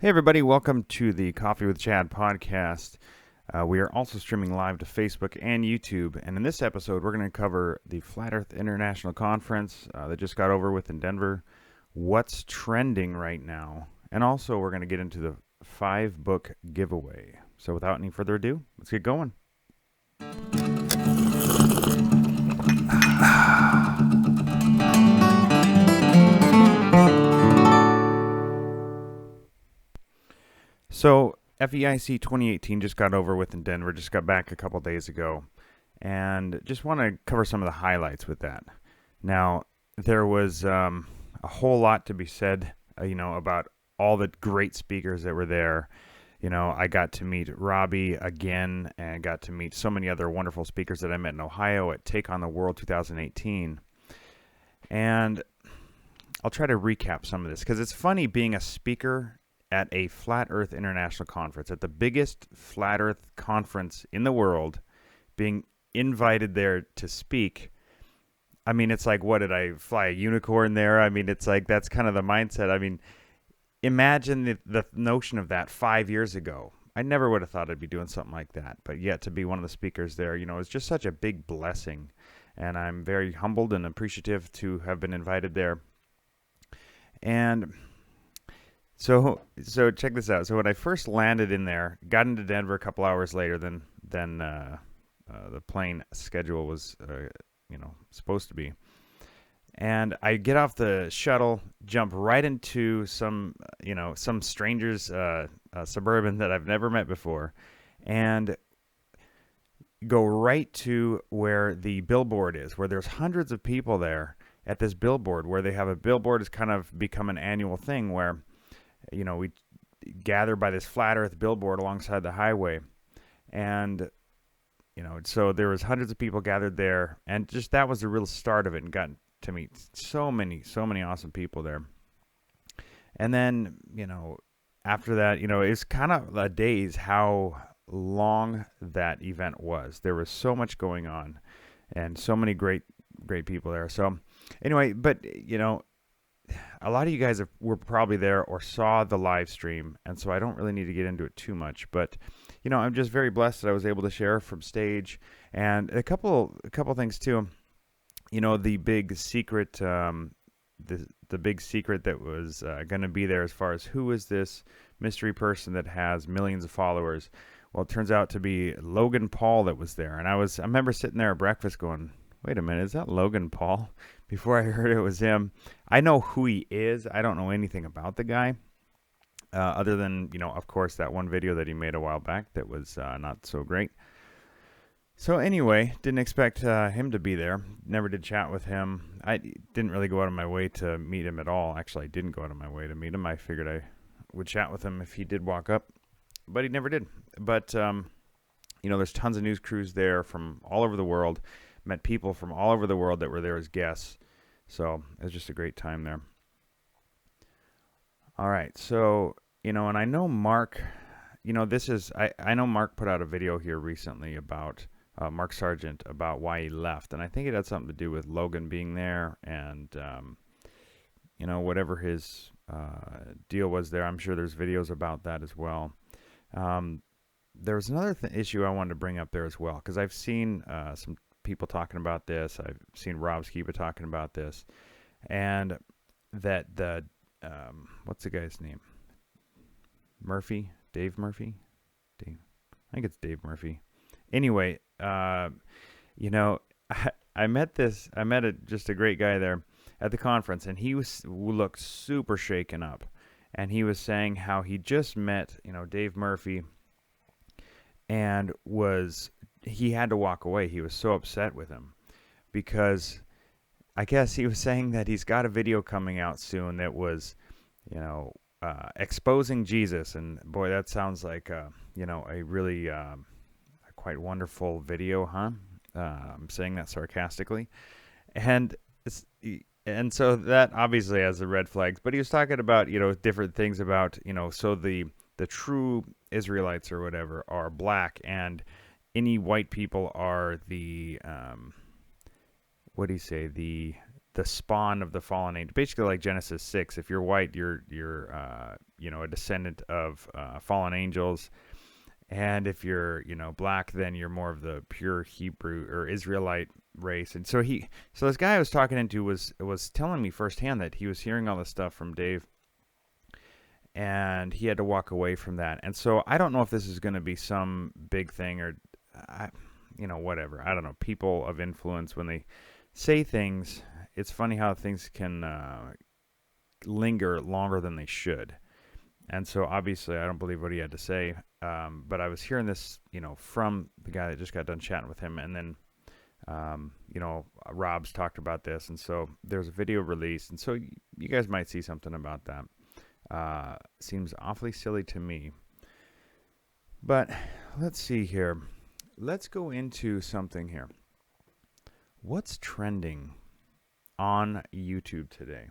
Hey, everybody, welcome to the Coffee with Chad podcast. We are also streaming live to Facebook and YouTube. And in this episode, we're going to cover the Flat Earth International Conference that just got over with in Denver, what's trending right now, and also we're going to get into the 5-book giveaway. So without any further ado, let's get going. So FEIC 2018 just got over with in Denver, just got back a couple days ago, and just want to cover some of the highlights with that. Now, there was a whole lot to be said, about all the great speakers that were there. I got to meet Robbie again and got to meet so many other wonderful speakers that I met in Ohio at Take on the World 2018. And I'll try to recap some of this because it's funny being a speaker at a Flat Earth International Conference, at the biggest Flat Earth conference in the world, being invited there to speak. I mean, it's like, what, did I fly a unicorn there? I mean, it's like, that's kind of the mindset. I mean, imagine the notion of that 5 years ago. I never would have thought I'd be doing something like that. But yet to be one of the speakers there, it's just such a big blessing. And I'm very humbled and appreciative to have been invited there. And So check this out. So when I first landed in there, got into Denver a couple hours later than the plane schedule was supposed to be, and I get off the shuttle, jump right into some stranger's Suburban that I've never met before, and go right to where the billboard is, where there's hundreds of people there at this billboard, where they have a billboard has kind of become an annual thing where we gather by this flat earth billboard alongside the highway. And, so there was hundreds of people gathered there. And just that was the real start of it, and got to meet so many awesome people there. And then, after that, it's kind of a daze how long that event was. There was so much going on and so many great people there. So anyway, but, a lot of you guys were probably there or saw the live stream, and so I don't really need to get into it too much. But, I'm just very blessed that I was able to share from stage. And a couple things too. The big secret, the big secret that was going to be there as far as who is this mystery person that has millions of followers. Well, it turns out to be Logan Paul that was there, and I remember sitting there at breakfast going, wait a minute, is that Logan Paul? Before I heard it was him. I know who he is. I don't know anything about the guy. Other than, of course, that one video that he made a while back that was not so great. So anyway, didn't expect him to be there. Never did chat with him. I didn't really go out of my way to meet him at all. Actually, I didn't go out of my way to meet him. I figured I would chat with him if he did walk up. But he never did. But, there's tons of news crews there from all over the world. Met people from all over the world that were there as guests. So it was just a great time there. All right. So, and I know Mark, I know Mark put out a video here recently about Mark Sargent, about why he left. And I think it had something to do with Logan being there and, whatever his deal was there. I'm sure there's videos about that as well. There was another issue I wanted to bring up there as well, because I've seen some people talking about this. I've seen Rob Skiba talking about this, and that the what's the guy's name? Dave Murphy. I think it's Dave Murphy. Anyway, I met just a great guy there at the conference, and he looked super shaken up, and he was saying how he just met Dave Murphy, and he had to walk away. He was so upset with him because I guess he was saying that he's got a video coming out soon that was, exposing Jesus. And boy, that sounds like, a really quite wonderful video, huh? I'm saying that sarcastically. And so that obviously has the red flags, but he was talking about, different things about, so the true Israelites or whatever are black, and any white people are the what do you say, the the spawn of the fallen angel. Basically, like Genesis 6. If you're white, you're a descendant of fallen angels. And if you're, black, then you're more of the pure Hebrew or Israelite race. And so this guy I was talking into was telling me firsthand that he was hearing all this stuff from Dave, and he had to walk away from that. And so I don't know if this is going to be some big thing or, whatever. I don't know. People of influence, when they say things, it's funny how things can linger longer than they should. And so obviously I don't believe what he had to say. But I was hearing this, from the guy that just got done chatting with him. And then, Rob's talked about this. And so there's a video released. And so you guys might see something about that. Seems awfully silly to me. But let's see here. Let's go into something here. What's trending on YouTube today?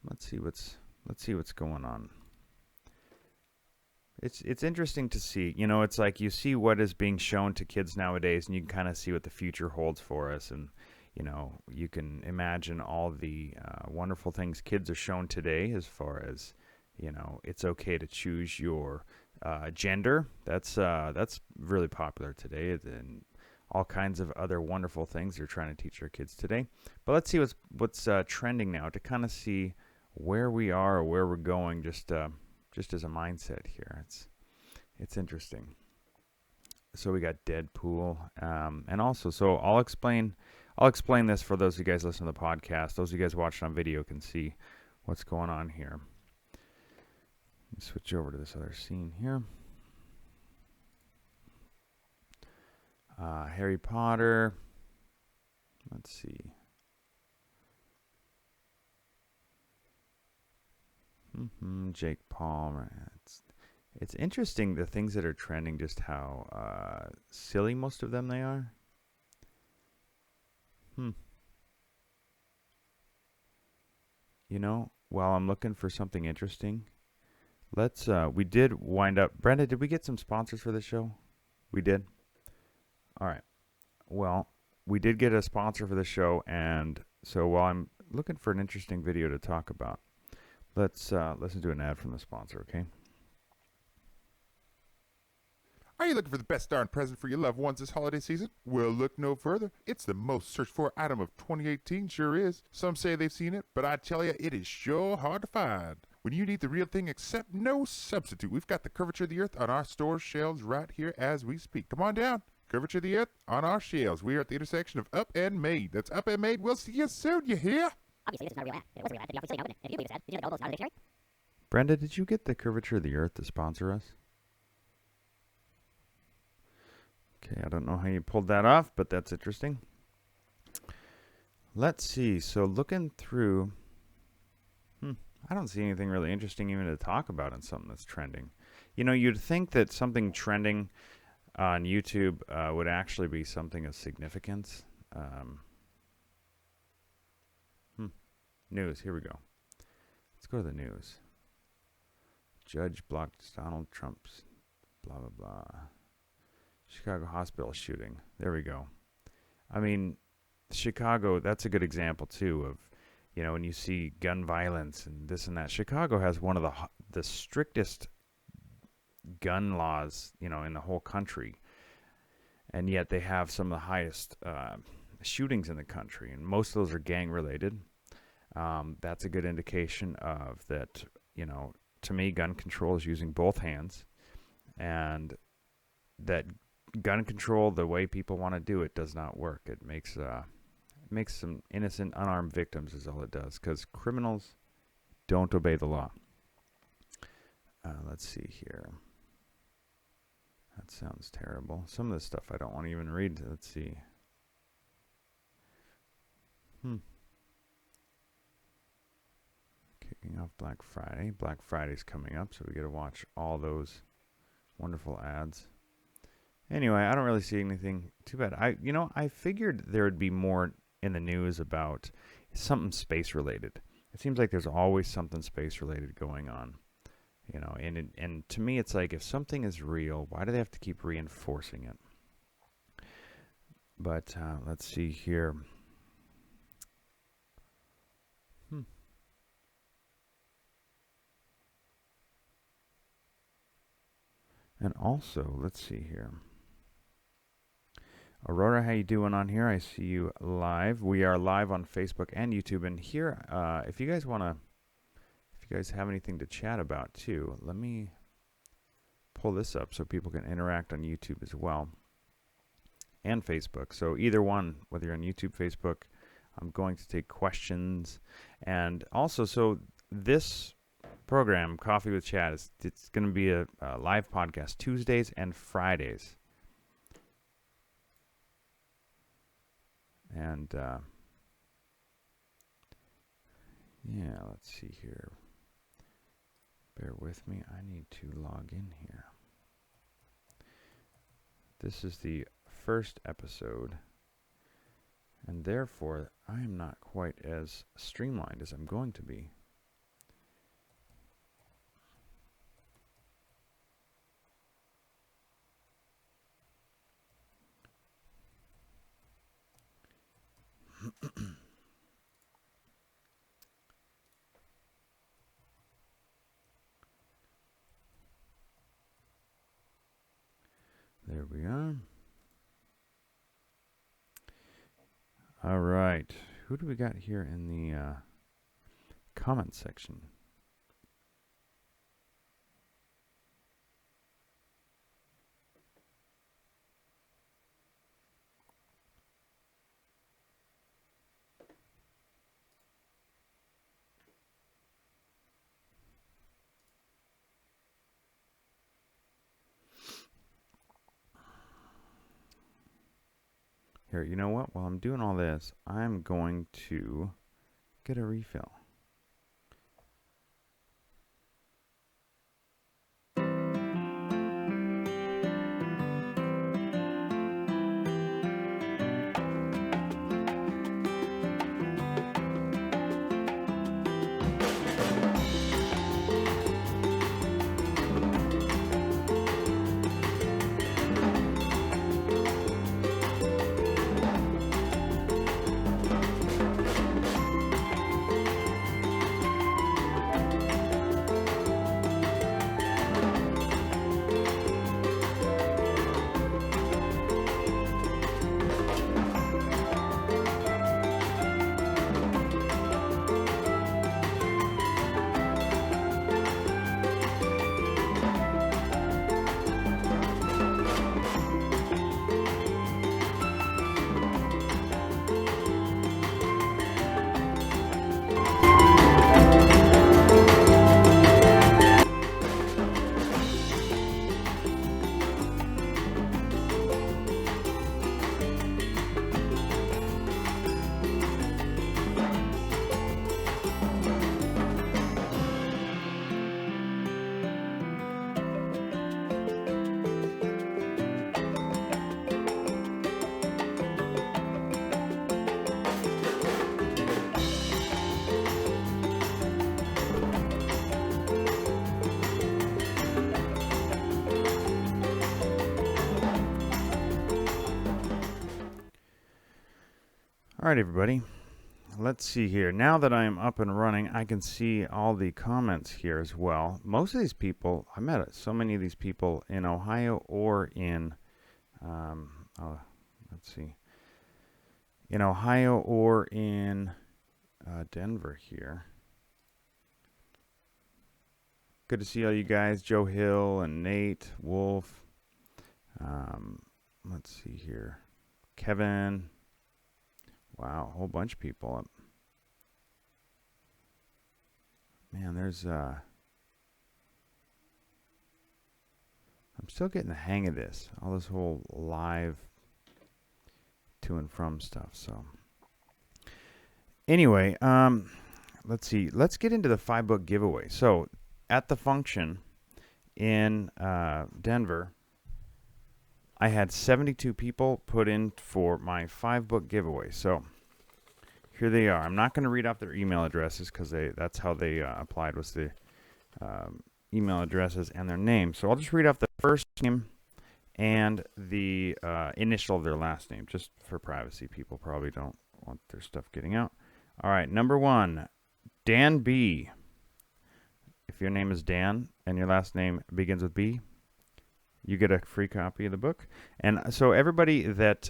Let's see what's going on. It's interesting to see. It's like you see what is being shown to kids nowadays, and you can kind of see what the future holds for us. And you can imagine all the wonderful things kids are shown today, as far as it's okay to choose your gender. That's really popular today, and all kinds of other wonderful things they're trying to teach our kids today. But let's see what's trending now, to kind of see where we are or where we're going, just as a mindset here. It's interesting. So we got Deadpool, and also, so I'll explain this for those of you guys listening to the podcast. Those of you guys watching on video can see what's going on here. Let me switch over to this other scene here. Harry Potter. Let's see. Jake Paul. It's interesting, the things that are trending, just how silly most of them they are. While I'm looking for something interesting, we did wind up, Brenda, did we get some sponsors for the show? We did? All right. Well, we did get a sponsor for the show, and so while I'm looking for an interesting video to talk about, let's listen to an ad from the sponsor, okay? Are you looking for the best darn present for your loved ones this holiday season? Well, look no further. It's the most searched for item of 2018, sure is. Some say they've seen it, but I tell you, it is sure hard to find. When you need the real thing except no substitute, we've got the Curvature of the Earth on our store shelves right here as we speak. Come on down. Curvature of the Earth on our shelves. We are at the intersection of Up and Maid. That's Up and Maid. We'll see you soon, you hear? Obviously, this is not a real ad. If it was a real ad, then the offer would say no, wouldn't it? If you believe this ad, did you know those not in the dictionary? Brenda, did you get the Curvature of the Earth to sponsor us? Okay, I don't know how you pulled that off, but that's interesting. Let's see. So looking through, I don't see anything really interesting even to talk about in something that's trending. You'd think that something trending on YouTube would actually be something of significance. News. Here we go. Let's go to the news. Judge blocks Donald Trump's blah, blah, blah. Chicago hospital shooting. There we go. I mean, Chicago, that's a good example, too, of, when you see gun violence and this and that. Chicago has one of the strictest gun laws, in the whole country. And yet they have some of the highest shootings in the country. And most of those are gang-related. That's a good indication of that, to me, gun control is using both hands. And that gun control, the way people want to do it, does not work. It makes some innocent, unarmed victims is all it does, because criminals don't obey the law. Let's see here. That sounds terrible. Some of this stuff I don't want to even read. Let's see. Kicking off Black Friday. Black Friday's coming up, so we get to watch all those wonderful ads. Anyway, I don't really see anything too bad. I figured there would be more in the news about something space related. It seems like there's always something space related going on. And to me, it's like, if something is real, why do they have to keep reinforcing it? But let's see here. And also, let's see here. Aurora, how you doing on here? I see you live. We are live on Facebook and YouTube. And here, if you guys have anything to chat about too, let me pull this up so people can interact on YouTube as well and Facebook. So either one, whether you're on YouTube, Facebook, I'm going to take questions. And also, so this program, Coffee with Chad, it's going to be a live podcast Tuesdays and Fridays. And yeah, let's see here. Bear with me. I need to log in here. This is the first episode, and therefore I am not quite as streamlined as I'm going to be. There we are. All right. Who do we got here in the comment section? Here, you know what? While I'm doing all this, I'm going to get a refill. All right, everybody. Let's see here. Now that I am up and running, I can see all the comments here as well. Most of these people, I met so many of these people in Ohio or in, let's see, in Ohio or in Denver here. Good to see all you guys, Joe Hill and Nate, Wolf. Let's see here. Kevin. Wow, a whole bunch of people. Man, there's I'm still getting the hang of this. All this whole live to and from stuff. So anyway, let's see. Let's get into the 5-book giveaway. So at the function in Denver, I had 72 people put in for my 5-book giveaway. So here they are. I'm not going to read off their email addresses because that's how they applied, was the email addresses and their name. So I'll just read off the first name and the initial of their last name, just for privacy. People probably don't want their stuff getting out. All right, number 1, Dan B. If your name is Dan and your last name begins with B, you get a free copy of the book. And so everybody that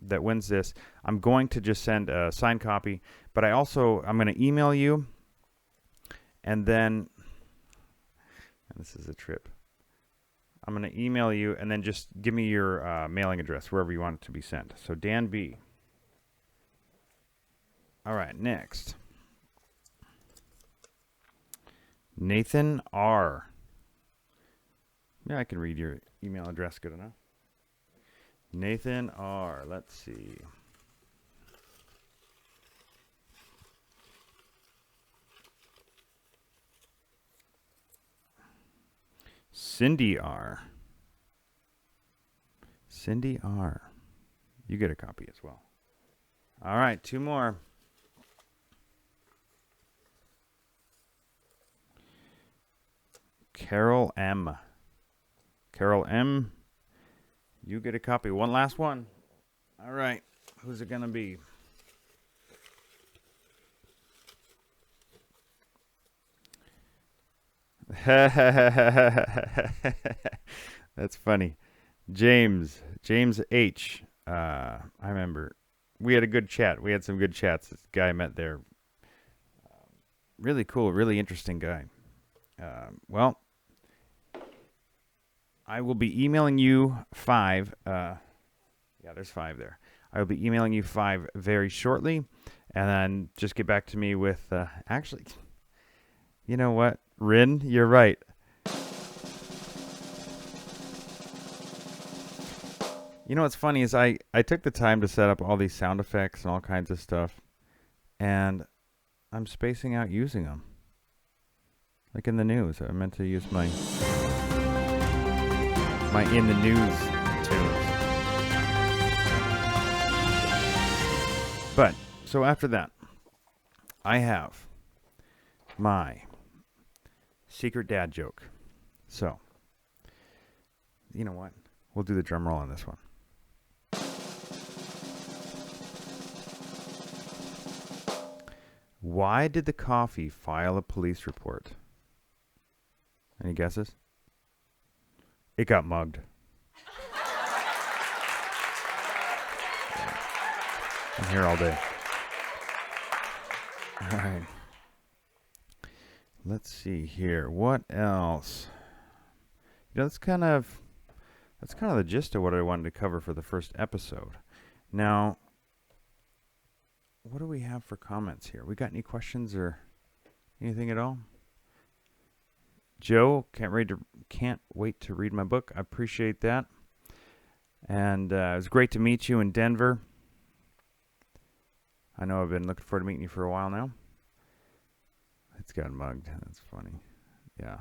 that wins this, I'm going to just send a signed copy. But I'm going to email you, and then, and this is a trip. I'm going to email you, and then just give me your mailing address, wherever you want it to be sent. So Dan B. All right, next. Nathan R. Yeah, I can read your email address good enough. Nathan R. Let's see. Cindy R. Cindy R. You get a copy as well. All right, 2 more. Carol M. Carol M. You get a copy. One last one. All right. Who's it going to be? That's funny. James H. I remember we had a good chat. We had some good chats. This guy I met there. Really cool, really interesting guy. Well, I will be emailing you 5. Yeah, there's 5 there. I will be emailing you 5 very shortly, and then just get back to me with. Actually, you know what, Rin, you're right. You know what's funny is I took the time to set up all these sound effects and all kinds of stuff, and I'm spacing out using them. Like in the news, I meant to use my in the news tunes. But so after that, I have my secret dad joke. So, you know what? We'll do the drum roll on this one. Why did the coffee file a police report? Any guesses? It got mugged. I'm here all day. All right. Let's see here. What else? You know, that's kind of the gist of what I wanted to cover for the first episode. Now, what do we have for comments here? We got any questions or anything at all? Joe, can't wait to read my book. I appreciate that. And it was great to meet you in Denver. I know I've been looking forward to meeting you for a while now. It's got mugged. That's funny. Yeah.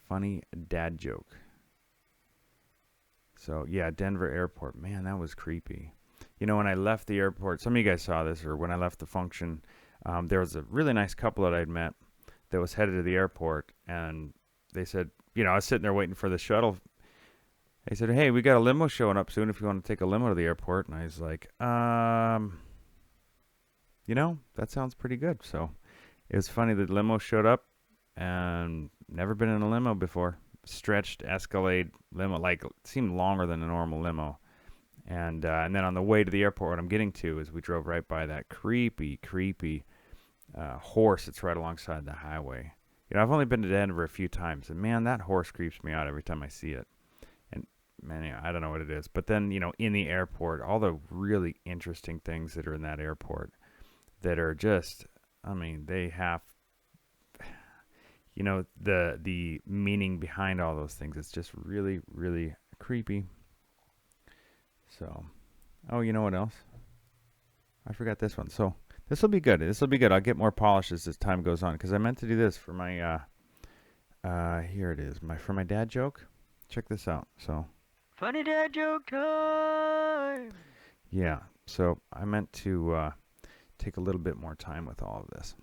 Funny dad joke. So, yeah, Denver airport. Man, that was creepy. You know, when I left the airport, some of you guys saw this, or when I left the function, there was a really nice couple that I'd met that was headed to the airport, and they said, you know, I was sitting there waiting for the shuttle. They said, hey, we got a limo showing up soon if you want to take a limo to the airport. And I was like, you know, that sounds pretty good. So it was funny. The limo showed up, and never been in a limo before. Stretched Escalade limo, like, it seemed longer than a normal limo. And then on the way to the airport, what I'm getting to is we drove right by that creepy horse that's right alongside the highway. You know, I've only been to Denver a few times, and man, that horse creeps me out every time I see it. And man, yeah, I don't know what it is. But then, you know, in the airport, all the really interesting things that are in that airport that are just, I mean, they have, you know, the meaning behind all those things. It's just really, really creepy. So, oh, you know what else? I forgot this one. So this will be good. I'll get more polished as this time goes on, because I meant to do this for my, here it is, for my dad joke. Check this out. So, funny dad joke time. Yeah. So I meant to take a little bit more time with all of this.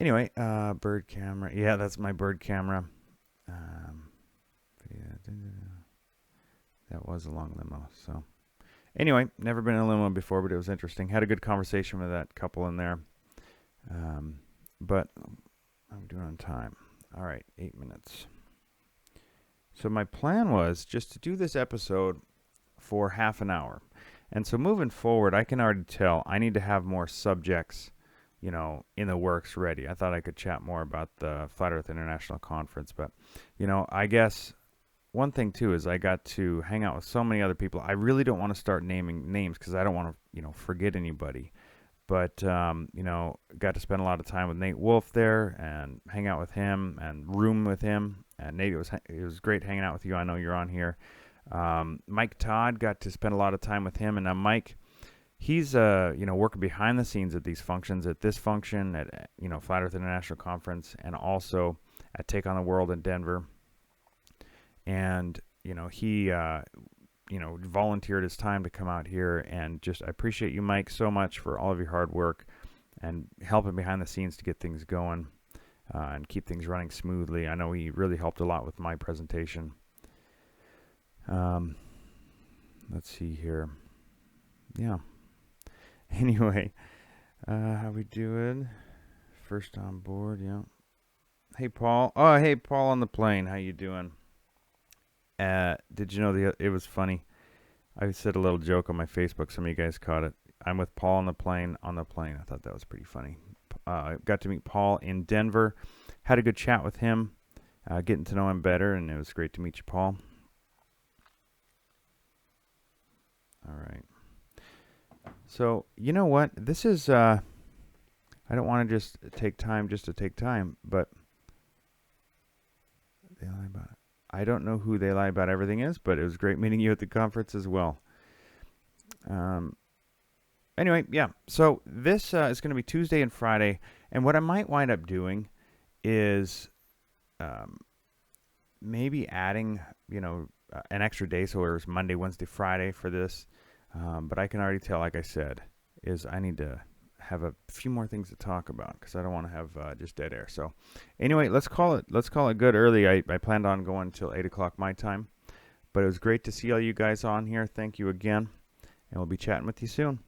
Anyway, bird camera. Yeah, that's my bird camera. That was a long limo. So anyway, never been in a limo before, but it was interesting. Had a good conversation with that couple in there. But I'm doing on time. All right, 8 minutes. So my plan was just to do this episode for half an hour. And so moving forward, I can already tell I need to have more subjects, in the works ready. I thought I could chat more about the Flat Earth International Conference, but, I guess one thing too is I got to hang out with so many other people. I really don't want to start naming names because I don't want to, forget anybody. But, got to spend a lot of time with Nate Wolf there and hang out with him and room with him. And Nate, it was great hanging out with you. I know you're on here. Mike Todd, got to spend a lot of time with him. And now Mike, he's, working behind the scenes at these functions, at this function, at, Flat Earth International Conference, and also at Take on the World in Denver. And, he, volunteered his time to come out here, and I appreciate you, Mike, so much for all of your hard work and helping behind the scenes to get things going and keep things running smoothly. I know he really helped a lot with my presentation. Let's see here. Yeah. Anyway, how we doing? First on board, yeah. Hey, Paul. Oh, hey, Paul on the plane. How you doing? Did you know it was funny? I said a little joke on my Facebook. Some of you guys caught it. I'm with Paul on the plane. I thought that was pretty funny. Got to meet Paul in Denver. Had a good chat with him, getting to know him better, and it was great to meet you, Paul. All right. So, you know what? This is, I don't want to just take time just to take time, but they lie about it. I don't know who They Lie About Everything is, but it was great meeting you at the conference as well. Anyway, yeah. So this is going to be Tuesday and Friday, and what I might wind up doing is maybe adding, an extra day, so there's Monday, Wednesday, Friday for this. But I can already tell, like I said, is I need to have a few more things to talk about because I don't want to have just dead air. So anyway, let's call it good early. I planned on going until 8 o'clock my time, but it was great to see all you guys on here. Thank you again, and we'll be chatting with you soon.